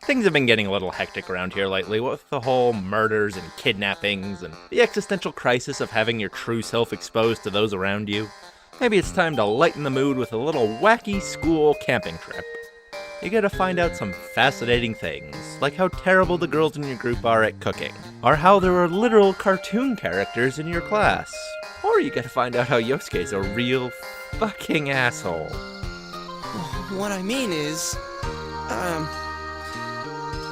Things have been getting a little hectic around here lately with the whole murders and kidnappings and the existential crisis of having your true self exposed to those around you. Maybe it's time to lighten the mood with a little wacky school camping trip. You get to find out some fascinating things, like how terrible the girls in your group are at cooking, or how there are literal cartoon characters in your class. Or you get to find out how Yosuke's a real fucking asshole. What I mean is,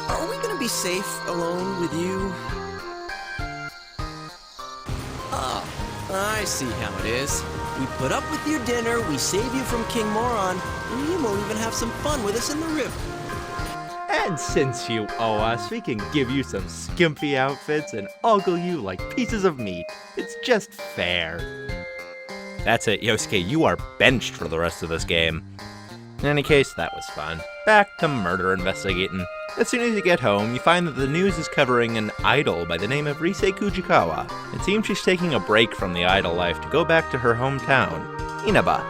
are we gonna be safe alone with you? Oh, I see how it is. We put up with your dinner, we save you from King Moron, and you won't even have some fun with us in the river. And since you owe us, we can give you some skimpy outfits and ogle you like pieces of meat. It's just fair. That's it, Yosuke, you are benched for the rest of this game. In any case, that was fun. Back to murder investigating. As soon as you get home, you find that the news is covering an idol by the name of Rise Kujikawa. It seems she's taking a break from the idol life to go back to her hometown, Inaba.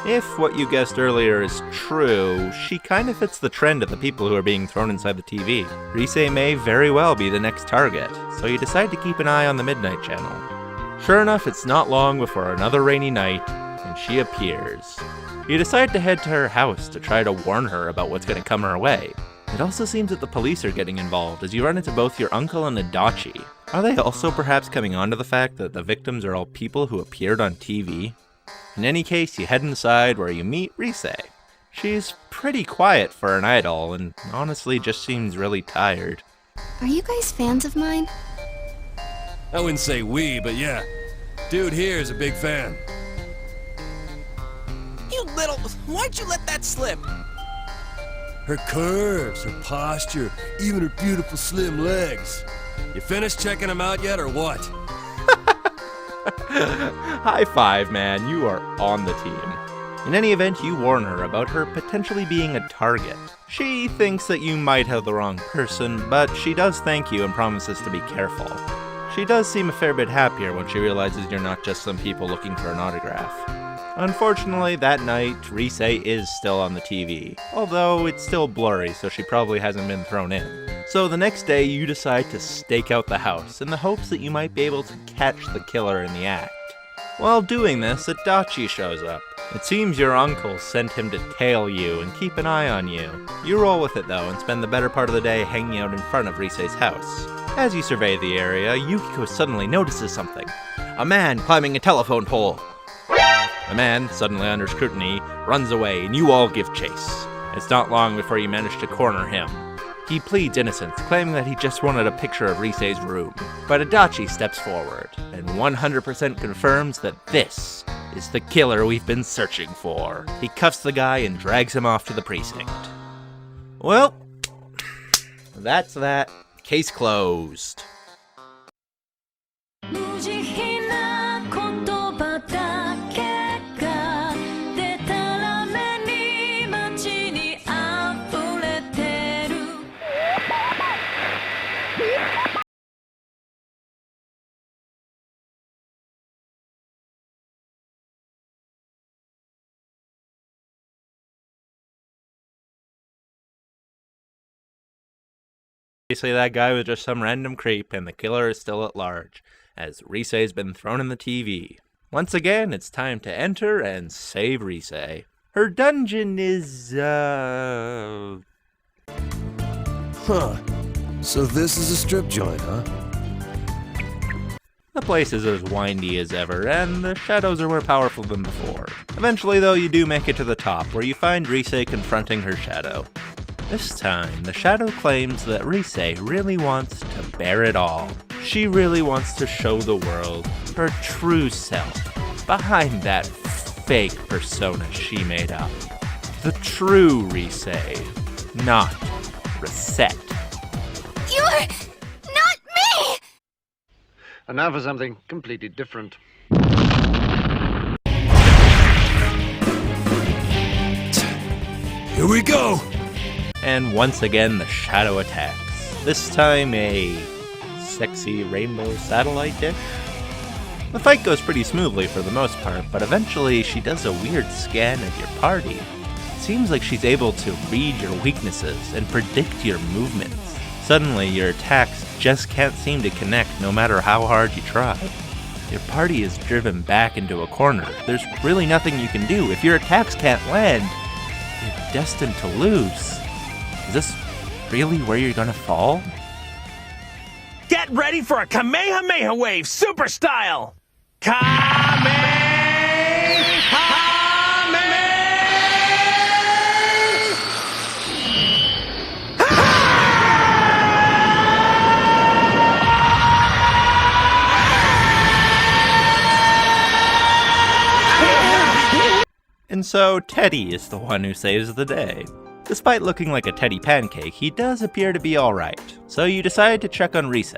If what you guessed earlier is true, she kind of fits the trend of the people who are being thrown inside the TV. Rise may very well be the next target, so you decide to keep an eye on the Midnight Channel. Sure enough, it's not long before another rainy night, and she appears. You decide to head to her house to try to warn her about what's going to come her way. It also seems that the police are getting involved as you run into both your uncle and Adachi. Are they also perhaps coming on to the fact that the victims are all people who appeared on TV? In any case, you head inside where you meet Rise. She's pretty quiet for an idol and honestly just seems really tired. Are you guys fans of mine? I wouldn't say we, but yeah. Dude here is a big fan. You little... Why'd you let that slip? Her curves, her posture, even her beautiful slim legs. You finished checking them out yet, or what? High five, man. You are on the team. In any event, you warn her about her potentially being a target. She thinks that you might have the wrong person, but she does thank you and promises to be careful. She does seem a fair bit happier when she realizes you're not just some people looking for an autograph. Unfortunately, that night, Rise is still on the TV, although it's still blurry, so she probably hasn't been thrown in. So the next day, you decide to stake out the house in the hopes that you might be able to catch the killer in the act. While doing this, Adachi shows up. It seems your uncle sent him to tail you and keep an eye on you. You roll with it though and spend the better part of the day hanging out in front of Rise's house. As you survey the area, Yukiko suddenly notices something. A man climbing a telephone pole. The man, suddenly under scrutiny, runs away and you all give chase. It's not long before you manage to corner him. He pleads innocence, claiming that he just wanted a picture of Rise's room. But Adachi steps forward and 100% confirms that this is the killer we've been searching for. He cuffs the guy and drags him off to the precinct. Well, that's that. Case closed. Obviously that guy was just some random creep and the killer is still at large, as Rise has been thrown in the TV. Once again, it's time to enter and save Rise. Her dungeon is, Huh. So this is a strip joint, huh? The place is as windy as ever, and the shadows are more powerful than before. Eventually, though, you do make it to the top, where you find Rise confronting her shadow. This time, the shadow claims that Rise really wants to bear it all. She really wants to show the world her true self, behind that fake persona she made up. The true Rise, not Reset. You're not me! And now for something completely different. Here we go! And once again, the shadow attacks. This time, a sexy rainbow satellite dish. The fight goes pretty smoothly for the most part, but eventually she does a weird scan of your party. seems like she's able to read your weaknesses and predict your movements. Suddenly, your attacks just can't seem to connect no matter how hard you try. Your party is driven back into a corner. There's really nothing you can do. If your attacks can't land, you're destined to lose. Is this really where you're gonna fall? Get ready for a Kamehameha wave, super style! Kamehameha! And so Teddie is the one who saves the day. Despite looking like a Teddy pancake, he does appear to be alright, so you decide to check on Rise.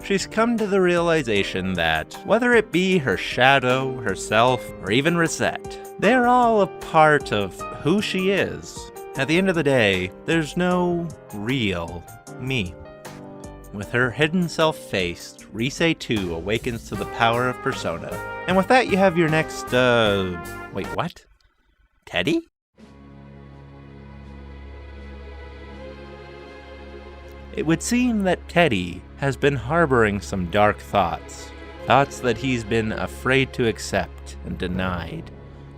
She's come to the realization that, whether it be her shadow, herself, or even Rosette, they're all a part of who she is. At the end of the day, there's no real me. With her hidden self faced, Rise too awakens to the power of Persona. And with that, you have your next, wait, what? Teddie? It would seem that Teddie has been harboring some dark thoughts. Thoughts that he's been afraid to accept and denied.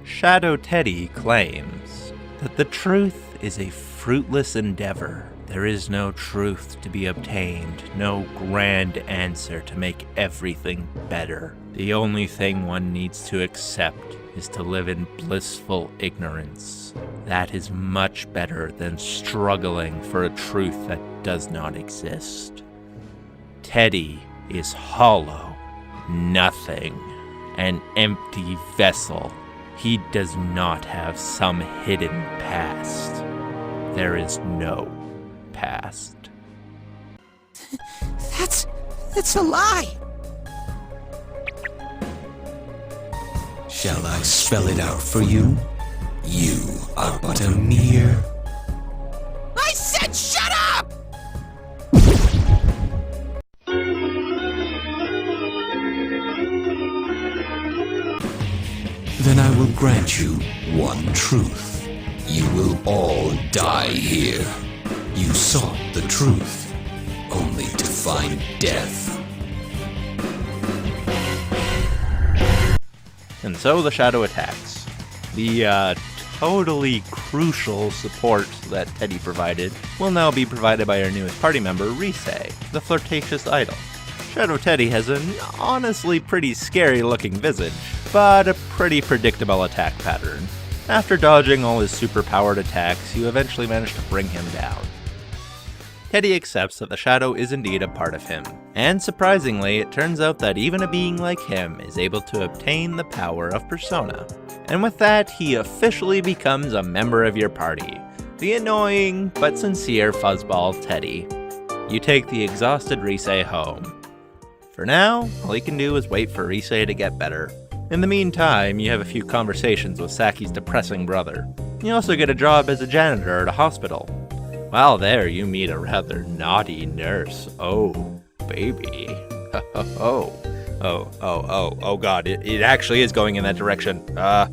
Shadow Teddie claims that the truth is a fruitless endeavor. There is no truth to be obtained, no grand answer to make everything better. The only thing one needs to accept is to live in blissful ignorance. That is much better than struggling for a truth that does not exist. Teddie is hollow, nothing, an empty vessel. He does not have some hidden past. There is no past. That's a lie! Shall I spell it out for you? You are but a mere... I said shut up! Then I will grant you one truth. You will all die here. You sought the truth, only to find death. And so the shadow attacks. The totally crucial support that Teddie provided will now be provided by our newest party member, Rise, the flirtatious idol. Shadow Teddie has an honestly pretty scary looking visage, but a pretty predictable attack pattern. After dodging all his superpowered attacks, you eventually manage to bring him down. Teddie accepts that the shadow is indeed a part of him, and surprisingly, it turns out that even a being like him is able to obtain the power of Persona. And with that, he officially becomes a member of your party, the annoying but sincere fuzzball Teddie. You take the exhausted Rise home. For now, all you can do is wait for Rise to get better. In the meantime, you have a few conversations with Saki's depressing brother. You also get a job as a janitor at a hospital. While there, you meet a rather naughty nurse. Oh, baby. Oh god, it actually is going in that direction. I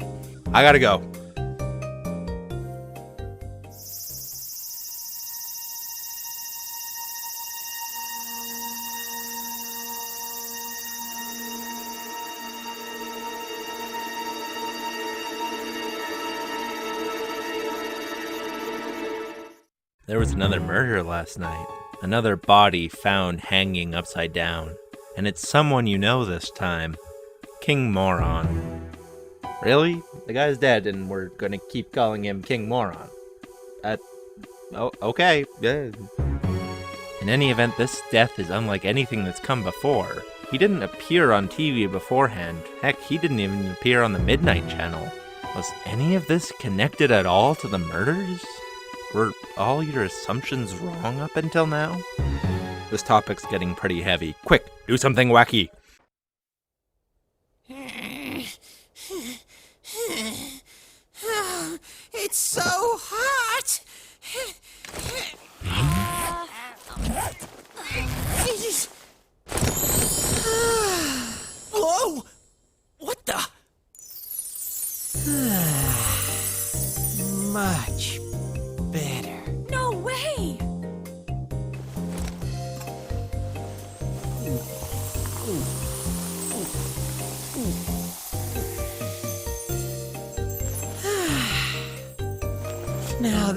gotta go. There was another murder last night. Another body found hanging upside down. And it's someone you know this time. King Moron. Really? The guy's dead and we're gonna keep calling him King Moron. Oh, okay. Yeah. In any event, this death is unlike anything that's come before. He didn't appear on TV beforehand. Heck, he didn't even appear on the Midnight Channel. Was any of this connected at all to the murders? Were all your assumptions wrong up until now? This topic's getting pretty heavy. Quick, do something wacky. It's so hot! Whoa! What the? My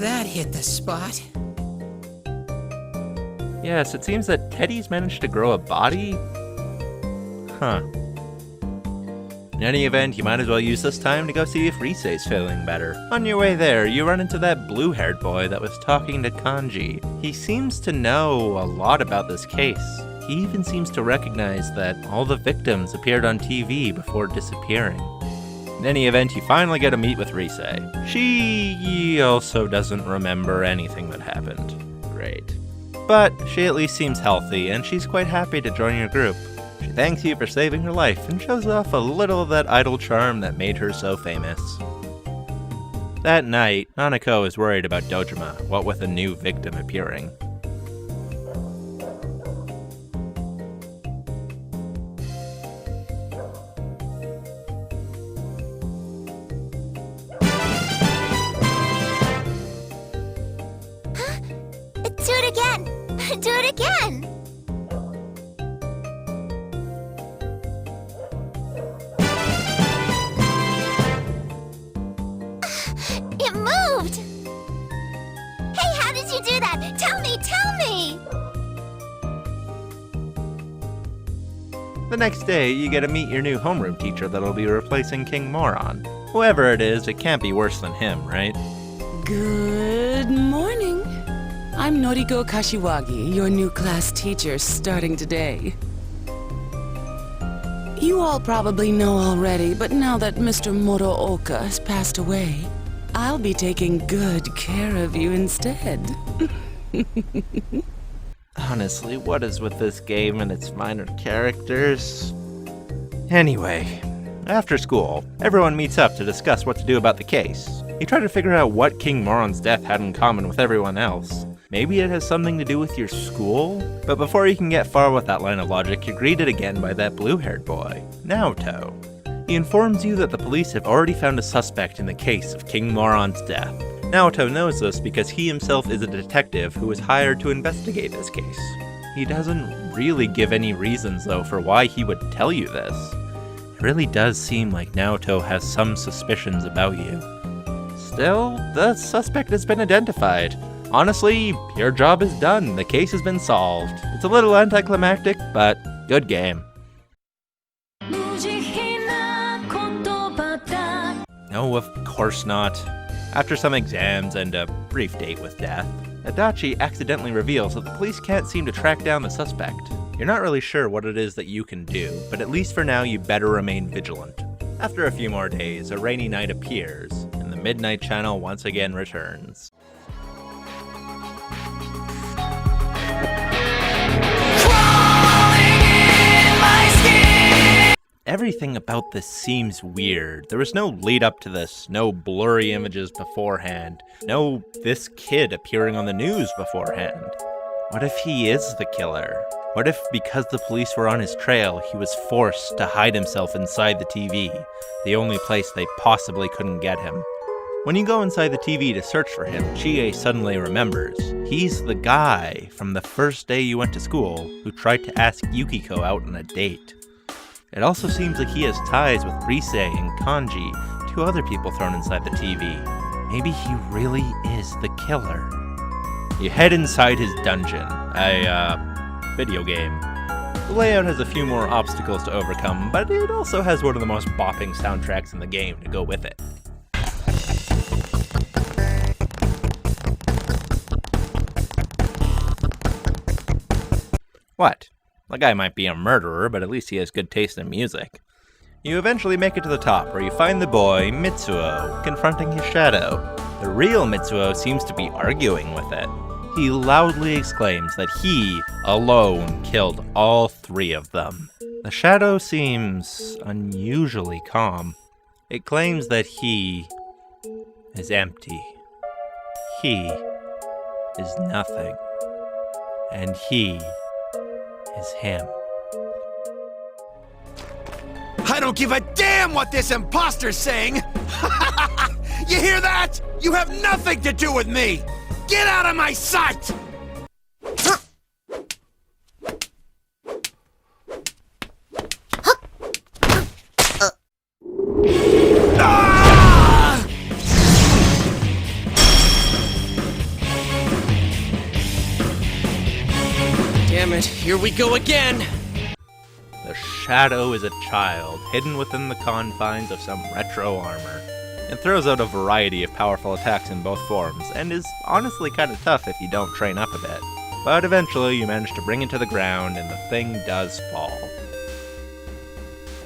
that hit the spot. Yes, it seems that Teddie's managed to grow a body? Huh. In any event, you might as well use this time to go see if Risei's feeling better. On your way there, you run into that blue-haired boy that was talking to Kanji. He seems to know a lot about this case. He even seems to recognize that all the victims appeared on TV before disappearing. In any event, you finally get to meet with Risei. She also doesn't remember anything that happened. Great. But she at least seems healthy, and she's quite happy to join your group. She thanks you for saving her life and shows off a little of that idol charm that made her so famous. That night, Nanako is worried about Dojima, what with a new victim appearing. Do it again! Do it again! It moved! Hey, how did you do that? Tell me! The next day, you get to meet your new homeroom teacher that'll be replacing King Moron. Whoever it is, it can't be worse than him, right? Good morning. I'm Noriko Kashiwagi, your new class teacher starting today. You all probably know already, but now that Mr. Morooka has passed away, I'll be taking good care of you instead. Honestly, what is with this game and its minor characters? Anyway, after school, everyone meets up to discuss what to do about the case. You try to figure out what King Moron's death had in common with everyone else. Maybe it has something to do with your school? But before you can get far with that line of logic, you're greeted again by that blue-haired boy, Naoto. He informs you that the police have already found a suspect in the case of King Moron's death. Naoto knows this because he himself is a detective who was hired to investigate this case. He doesn't really give any reasons, though, for why he would tell you this. It really does seem like Naoto has some suspicions about you. Still, the suspect has been identified. Honestly, your job is done. The case has been solved. It's a little anticlimactic, but good game. No, of course not. After some exams and a brief date with death, Adachi accidentally reveals that the police can't seem to track down the suspect. You're not really sure what it is that you can do, but at least for now you better remain vigilant. After a few more days, a rainy night appears, and the Midnight Channel once again returns. Everything about this seems weird. There was no lead up to this, no blurry images beforehand, no this kid appearing on the news beforehand. What if he is the killer? What if, because the police were on his trail, he was forced to hide himself inside the TV, the only place they possibly couldn't get him? When you go inside the TV to search for him, Chie suddenly remembers. He's the guy from the first day you went to school who tried to ask Yukiko out on a date. It also seems like he has ties with Risei and Kanji, two other people thrown inside the TV. Maybe he really is the killer. You head inside his dungeon, a video game. The layout has a few more obstacles to overcome, but it also has one of the most bopping soundtracks in the game to go with it. What? The guy might be a murderer, but at least he has good taste in music. You eventually make it to the top, where you find the boy, Mitsuo, confronting his shadow. The real Mitsuo seems to be arguing with it. He loudly exclaims that he, alone, killed all three of them. The shadow seems unusually calm. It claims that he is empty. He is nothing. And he is him. I don't give a damn what this imposter's saying! You hear that? You have nothing to do with me! Get out of my sight! Damn it, here we go again! The Shadow is a child, hidden within the confines of some retro armor. It throws out a variety of powerful attacks in both forms, and is honestly kinda tough if you don't train up a bit. But eventually you manage to bring it to the ground, and the thing does fall.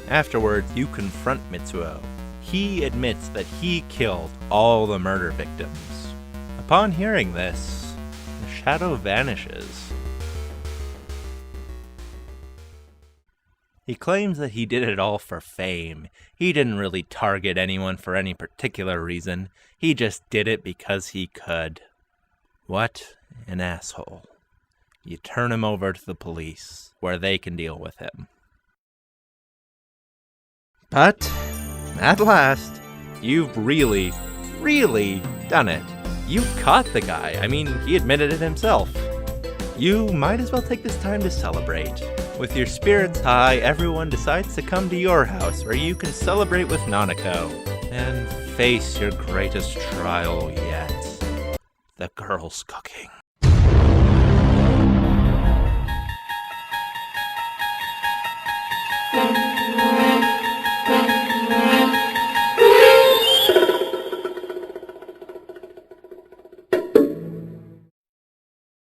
Afterwards, you confront Mitsuo. He admits that he killed all the murder victims. Upon hearing this, the Shadow vanishes. He claims that he did it all for fame. He didn't really target anyone for any particular reason. He just did it because he could. What an asshole. You turn him over to the police, where they can deal with him. But, at last, you've really done it. You caught the guy. I mean, he admitted it himself. You might as well take this time to celebrate. With your spirits high, everyone decides to come to your house where you can celebrate with Nanako and face your greatest trial yet. The girl's cooking.